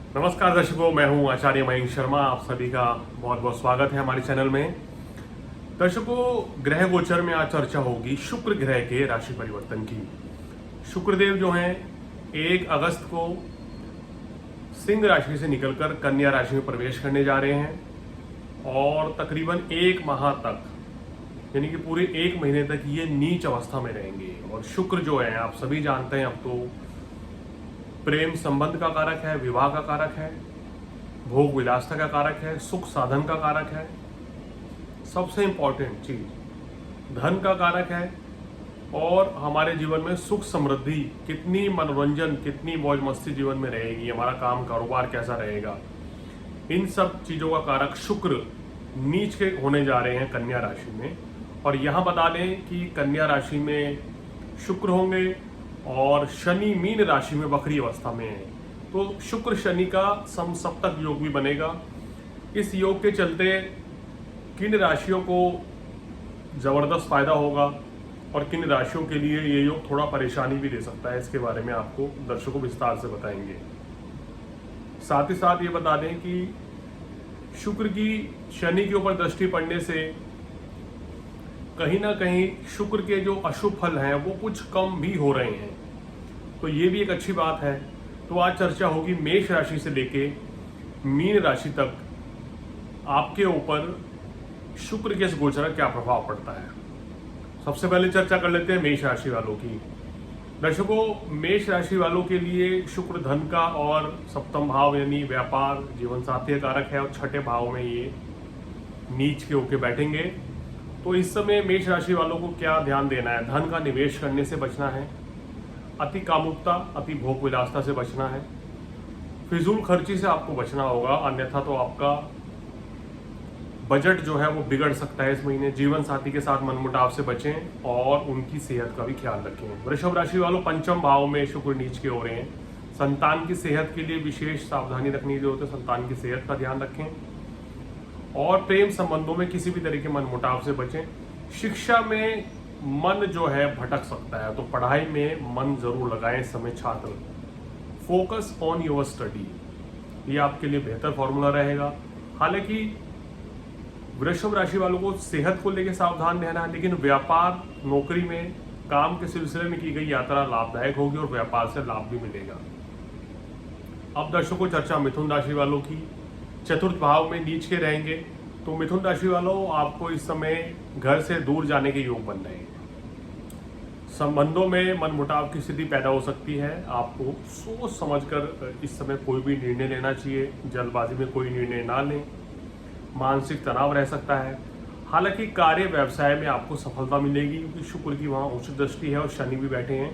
नमस्कार दर्शकों, मैं हूं आचार्य मयंक शर्मा। आप सभी का बहुत बहुत स्वागत है हमारे चैनल में। दर्शकों, ग्रह गोचर में आज चर्चा होगी शुक्र ग्रह के राशि परिवर्तन की। शुक्रदेव जो हैं 1 अगस्त को सिंह राशि से निकलकर कन्या राशि में प्रवेश करने जा रहे हैं और तकरीबन 1 माह तक, यानी कि पूरे 1 महीने तक ये नीच अवस्था में रहेंगे। और शुक्र जो है, आप सभी जानते हैं, अब तो प्रेम संबंध का कारक है, विवाह का कारक है, भोग विलासता का कारक है, सुख साधन का कारक है, सबसे इंपॉर्टेंट चीज धन का कारक है। और हमारे जीवन में सुख समृद्धि, कितनी मनोरंजन, कितनी मौज मस्ती जीवन में रहेगी, हमारा काम कारोबार कैसा रहेगा, इन सब चीजों का कारक शुक्र नीच के होने जा रहे हैं कन्या राशि में। और यहाँ बता दें कि कन्या राशि में शुक्र होंगे और शनि मीन राशि में वक्री अवस्था में है, तो शुक्र शनि का समसप्तक योग भी बनेगा। इस योग के चलते किन राशियों को जबरदस्त फायदा होगा और किन राशियों के लिए ये योग थोड़ा परेशानी भी दे सकता है, इसके बारे में आपको दर्शकों विस्तार से बताएंगे। साथ ही साथ ये बता दें कि शुक्र की शनि के ऊपर दृष्टि पड़ने से कहीं ना कहीं शुक्र के जो अशुभ फल हैं वो कुछ कम भी हो रहे हैं, तो ये भी एक अच्छी बात है। तो आज चर्चा होगी मेष राशि से लेके मीन राशि तक आपके ऊपर शुक्र के इस गोचर का क्या प्रभाव पड़ता है। सबसे पहले चर्चा कर लेते हैं मेष राशि वालों की। दर्शकों, मेष राशि वालोों के लिए शुक्र धन का और सप्तम भाव यानी व्यापार जीवन साथी कारक है और छठे भाव में ये नीच के होके बैठेंगे। तो इस समय मेष राशि वालों को क्या ध्यान देना है? धन का निवेश करने से बचना है, अति कामुकता, अति भोग विलासता से बचना है, फिजूल खर्ची से आपको बचना होगा, अन्यथा तो आपका बजट जो है वो बिगड़ सकता है इस महीने। जीवन साथी के साथ मनमुटाव से बचें और उनकी सेहत का भी ख्याल रखें। वृषभ राशि वालों, पंचम भाव में शुक्र नीच के हो रहे हैं, संतान की सेहत के लिए विशेष सावधानी रखने की जरूरत है। संतान की सेहत का ध्यान रखें और प्रेम संबंधों में किसी भी तरह के मनमुटाव से बचें। शिक्षा में मन जो है भटक सकता है, तो पढ़ाई में मन जरूर लगाएं इस समय छात्र। फोकस ऑन योर स्टडी, ये आपके लिए बेहतर फॉर्मूला रहेगा। हालांकि वृषभ राशि वालों को सेहत को लेकर सावधान रहना है, लेकिन व्यापार नौकरी में काम के सिलसिले में की गई यात्रा लाभदायक होगी और व्यापार से लाभ भी मिलेगा। अब दर्शकों, चर्चा मिथुन राशि वालों की। चतुर्थ भाव में नीच के रहेंगे, तो मिथुन राशि वालों आपको इस समय घर से दूर जाने के योग बन रहे हैं। संबंधों में मनमुटाव की स्थिति पैदा हो सकती है। आपको सोच समझकर इस समय कोई भी निर्णय लेना चाहिए, जल्दबाजी में कोई निर्णय ना लें। मानसिक तनाव रह सकता है। हालांकि कार्य व्यवसाय में आपको सफलता मिलेगी क्योंकि शुक्र की वहाँ उच्च दृष्टि है और शनि भी बैठे हैं,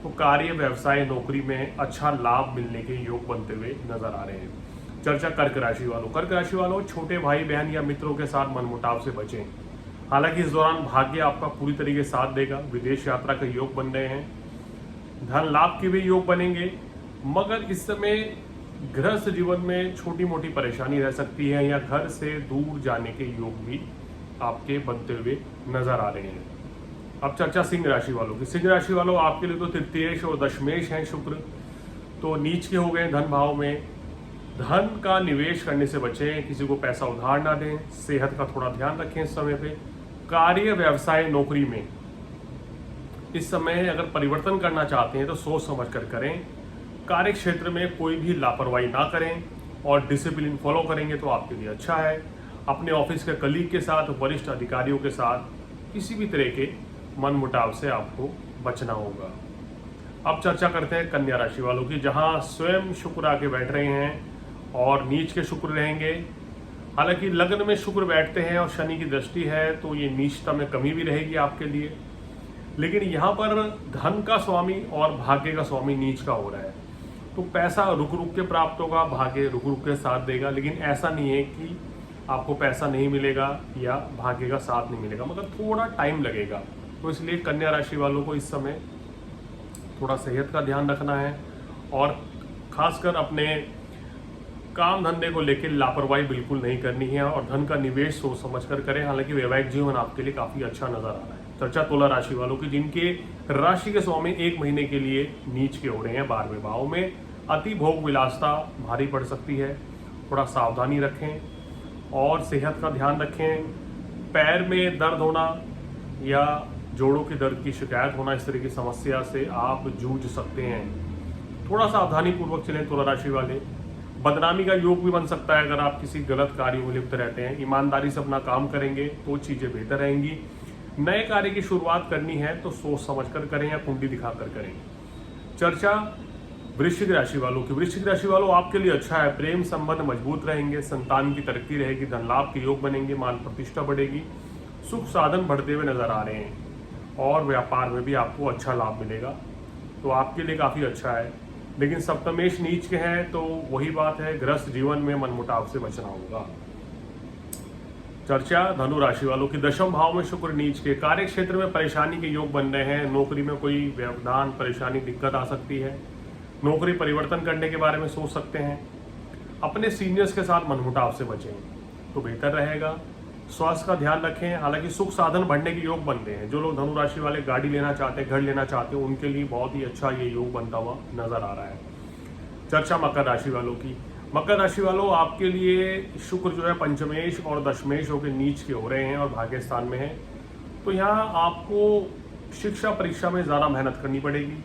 तो कार्य व्यवसाय नौकरी में अच्छा लाभ मिलने के योग बनते हुए नजर आ रहे हैं। चर्चा कर्क राशि वालों। कर्क राशि वालों, छोटे भाई बहन या मित्रों के साथ मनमुटाव से बचें। हालांकि इस दौरान भाग्य आपका पूरी तरीके से साथ देगा। विदेश यात्रा के योग बन रहे हैं, धन लाभ के भी योग बनेंगे, मगर इस समय गृहस्थ जीवन में छोटी मोटी परेशानी रह सकती है या घर से दूर जाने के योग भी आपके बनते हुए नजर आ रहे हैं। अब चर्चा सिंह राशि वालों की। सिंह राशि वालों, आपके लिए तो तृतीयेश और दशमेश हैं शुक्र, तो नीच के हो गए धन भाव में। धन का निवेश करने से बचें, किसी को पैसा उधार ना दें, सेहत का थोड़ा ध्यान रखें इस समय पे। कार्य व्यवसाय नौकरी में इस समय अगर परिवर्तन करना चाहते हैं तो सोच समझ कर करें। कार्य क्षेत्र में कोई भी लापरवाही ना करें और डिसिप्लिन फॉलो करेंगे तो आपके लिए अच्छा है। अपने ऑफिस के कलीग के साथ, वरिष्ठ अधिकारियों के साथ किसी भी तरह के मनमुटाव से आपको बचना होगा। अब चर्चा करते हैं कन्या राशि वालों की, जहां स्वयं शुक्र आके बैठ रहे हैं और नीच के शुक्र रहेंगे। हालांकि लग्न में शुक्र बैठते हैं और शनि की दृष्टि है, तो ये नीचता में कमी भी रहेगी आपके लिए। लेकिन यहाँ पर धन का स्वामी और भाग्य का स्वामी नीच का हो रहा है, तो पैसा रुक रुक के प्राप्त होगा, भाग्य रुक रुक के साथ देगा। लेकिन ऐसा नहीं है कि आपको पैसा नहीं मिलेगा या भाग्य का साथ नहीं मिलेगा, मगर थोड़ा टाइम लगेगा। तो इसलिए कन्या राशि वालों को इस समय थोड़ा सेहत का ध्यान रखना है और खासकर अपने काम धंधे को लेकर लापरवाही बिल्कुल नहीं करनी है और धन का निवेश सोच समझ कर करें। हालांकि वैवाहिक जीवन आपके लिए काफी अच्छा नजर आ रहा है। चर्चा तुला राशि वालों की, जिनके राशि के स्वामी 1 महीने के लिए नीच के हो रहे हैं 12वें भाव में। अति भोग विलासता भारी पड़ सकती है, थोड़ा सावधानी रखें और सेहत का ध्यान रखें। पैर में दर्द होना या जोड़ों के दर्द की शिकायत होना, इस तरह की समस्या से आप जूझ सकते हैं। थोड़ा सावधानी पूर्वक चलें तुला राशि वाले। बदनामी का योग भी बन सकता है अगर आप किसी गलत कार्य में लिप्त रहते हैं। ईमानदारी से अपना काम करेंगे तो चीज़ें बेहतर रहेंगी। नए कार्य की शुरुआत करनी है तो सोच समझकर करें या कुंडली दिखाकर करें। चर्चा वृश्चिक राशि वालों की। वृश्चिक राशि वालों, आपके लिए अच्छा है। प्रेम संबंध मजबूत रहेंगे, संतान की तरक्की रहेगी, धन लाभ के योग बनेंगे, मान प्रतिष्ठा बढ़ेगी, सुख साधन बढ़ते हुए नजर आ रहे हैं और व्यापार में भी आपको अच्छा लाभ मिलेगा, तो आपके लिए काफ़ी अच्छा है। लेकिन सप्तमेश नीच के हैं तो वही बात है, गृहस्थ जीवन में मनमुटाव से बचना होगा। चर्चा धनु राशि वालों की। दशम भाव में शुक्र नीच के, कार्य क्षेत्र में परेशानी के योग बन रहे हैं। नौकरी में कोई व्यवधान, परेशानी, दिक्कत आ सकती है। नौकरी परिवर्तन करने के बारे में सोच सकते हैं। अपने सीनियर्स के साथ मनमुटाव से बचें तो बेहतर रहेगा। स्वास्थ्य का ध्यान रखें। हालांकि सुख साधन बढ़ने के योग बन रहे हैं। जो लोग धनु राशि वाले गाड़ी लेना चाहते हैं, घर लेना चाहते हैं, उनके लिए बहुत ही अच्छा ये योग बनता हुआ नजर आ रहा है। चर्चा मकर राशि वालों की। मकर राशि वालों, आपके लिए शुक्र जो है पंचमेश और दशमेश होकर नीच के हो रहे हैं और भाग्य स्थान में है, तो यहाँ आपको शिक्षा परीक्षा में ज़्यादा मेहनत करनी पड़ेगी।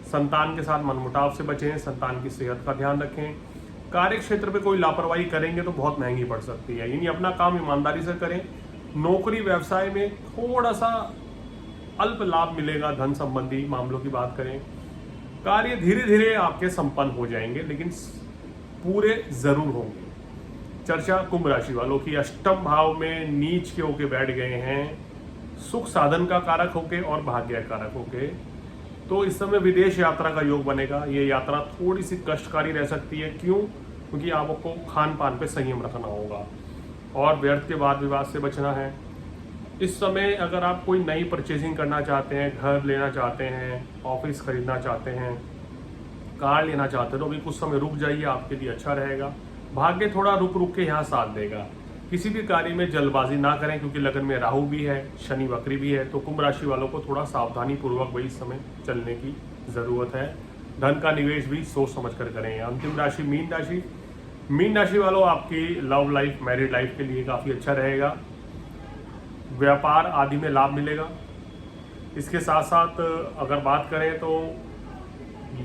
संतान के साथ मनमुटाव से बचें, संतान की सेहत का ध्यान रखें। कार्य क्षेत्र में कोई लापरवाही करेंगे तो बहुत महंगी पड़ सकती है, यानी अपना काम ईमानदारी से करें। नौकरी व्यवसाय में थोड़ा सा अल्प लाभ मिलेगा। धन संबंधी मामलों की बात करें, कार्य धीरे धीरे आपके संपन्न हो जाएंगे, लेकिन पूरे जरूर होंगे। चर्चा कुंभ राशि वालों की। अष्टम भाव में नीच के होके बैठ गए हैं, सुख साधन का कारक होके और भाग्य कारक होके, तो इस समय विदेश यात्रा का योग बनेगा। ये यात्रा थोड़ी सी कष्टकारी रह सकती है। क्यों? क्योंकि आपको खान पान पे संयम रखना होगा और व्यर्थ के वाद विवाद से बचना है। इस समय अगर आप कोई नई परचेजिंग करना चाहते हैं, घर लेना चाहते हैं, ऑफिस खरीदना चाहते हैं, कार लेना चाहते हैं, तो अभी कुछ समय रुक जाइए, आपके लिए अच्छा रहेगा। भाग्य थोड़ा रुक रुक के यहाँ साथ देगा। किसी भी कार्य में जल्दबाजी ना करें, क्योंकि लगन में राहु भी है, शनि वक्री भी है, तो कुंभ राशि वालों को थोड़ा सावधानी पूर्वक वही समय चलने की जरूरत है। धन का निवेश भी सोच समझ कर करें। अंतिम राशि मीन राशि। मीन राशि वालों, आपकी लव लाइफ, मैरिड लाइफ के लिए काफ़ी अच्छा रहेगा। व्यापार आदि में लाभ मिलेगा। इसके साथ साथ अगर बात करें तो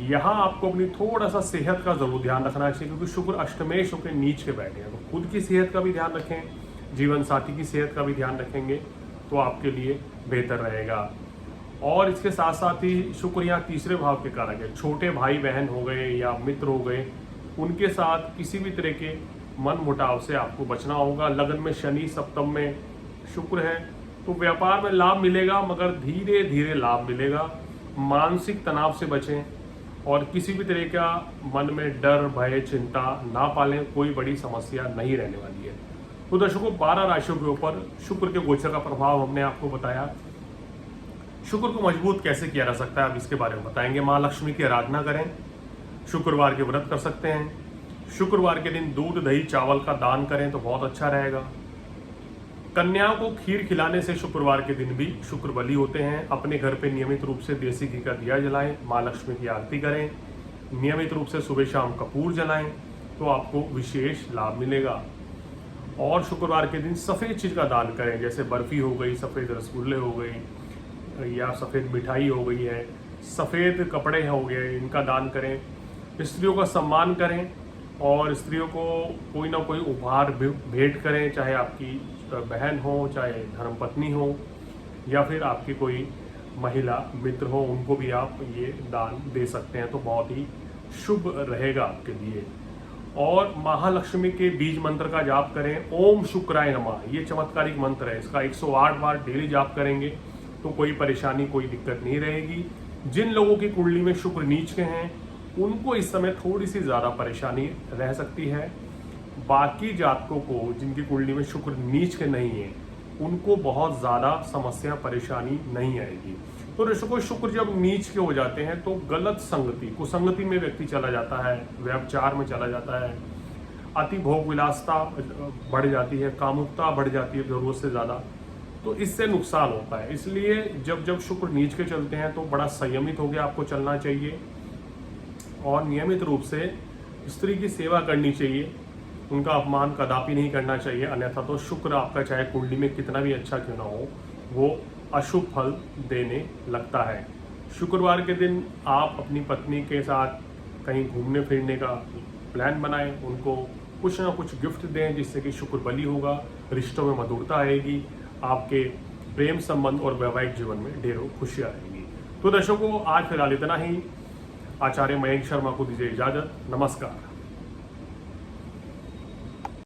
यहाँ आपको अपनी थोड़ा सा सेहत का जरूर ध्यान रखना चाहिए, क्योंकि शुक्र अष्टमेश होकर नीच के बैठे हैं। तो खुद की सेहत का भी ध्यान रखें, जीवन साथी की सेहत का भी ध्यान रखेंगे तो आपके लिए बेहतर रहेगा। और इसके साथ साथ ही शुक्र यहाँ तीसरे भाव के कारक है। छोटे भाई बहन हो गए या मित्र हो गए, उनके साथ किसी भी तरह के मन मुटाव से आपको बचना होगा। लगन में शनि, सप्तम में शुक्र है, तो व्यापार में लाभ मिलेगा, मगर धीरे धीरे लाभ मिलेगा। मानसिक तनाव से बचें और किसी भी तरह का मन में डर, भय, चिंता ना पालें। कोई बड़ी समस्या नहीं रहने वाली है। तो दर्शकों, 12 राशियों के ऊपर शुक्र के गोचर का प्रभाव हमने आपको बताया। शुक्र को मजबूत कैसे किया जा सकता है, अब इसके बारे में बताएंगे। माँ लक्ष्मी की आराधना करें, शुक्रवार के व्रत कर सकते हैं। शुक्रवार के दिन दूध, दही, चावल का दान करें तो बहुत अच्छा रहेगा। कन्याओं को खीर खिलाने से शुक्रवार के दिन भी शुक्र बली होते हैं। अपने घर पे नियमित रूप से देसी घी का दिया जलाएं, माँ लक्ष्मी की आरती करें, नियमित रूप से सुबह शाम कपूर जलाएं तो आपको विशेष लाभ मिलेगा। और शुक्रवार के दिन सफ़ेद चीज़ का दान करें, जैसे बर्फ़ी हो गई, सफ़ेद रसगुल्ले हो गई या सफ़ेद मिठाई हो गई है, सफ़ेद कपड़े हो गए, इनका दान करें। स्त्रियों का सम्मान करें और स्त्रियों को कोई ना कोई उपहार भेंट करें, चाहे आपकी बहन हो, चाहे धर्मपत्नी हो या फिर आपकी कोई महिला मित्र हो, उनको भी आप ये दान दे सकते हैं तो बहुत ही शुभ रहेगा आपके लिए। और महालक्ष्मी के बीज मंत्र का जाप करें, ओम शुक्राय नमः। ये चमत्कारिक मंत्र है, इसका 108 बार डेली जाप करेंगे तो कोई परेशानी, कोई दिक्कत नहीं रहेगी। जिन लोगों की कुंडली में शुक्र नीच के हैं उनको इस समय थोड़ी सी ज़्यादा परेशानी रह सकती है। बाकी जातकों को जिनकी कुंडली में शुक्र नीच के नहीं है उनको बहुत ज़्यादा समस्या, परेशानी नहीं आएगी। तो दर्शकों, शुक्र जब नीच के हो जाते हैं तो गलत संगति, कुसंगति में व्यक्ति चला जाता है, व्यभिचार में चला जाता है, अति भोग विलासता बढ़ जाती है, कामुकता बढ़ जाती है जरूरत से ज़्यादा, तो इससे नुकसान होता है। इसलिए जब जब शुक्र नीच के चलते हैं तो बड़ा संयमित होकर आपको चलना चाहिए। और नियमित रूप से स्त्री की सेवा करनी चाहिए, उनका अपमान कदापि नहीं करना चाहिए, अन्यथा तो शुक्र आपका चाहे कुंडली में कितना भी अच्छा क्यों ना हो वो अशुभ फल देने लगता है। शुक्रवार के दिन आप अपनी पत्नी के साथ कहीं घूमने फिरने का प्लान बनाएं, उनको कुछ ना कुछ गिफ्ट दें जिससे कि शुक्र बली होगा, रिश्तों में मधुरता आएगी, आपके प्रेम संबंध और वैवाहिक जीवन में ढेरों खुशियाँ आएंगी। तो दर्शकों आज फिलहाल इतना ही। आचार्य मयंक शर्मा को दीजिए इजाजत। नमस्कार।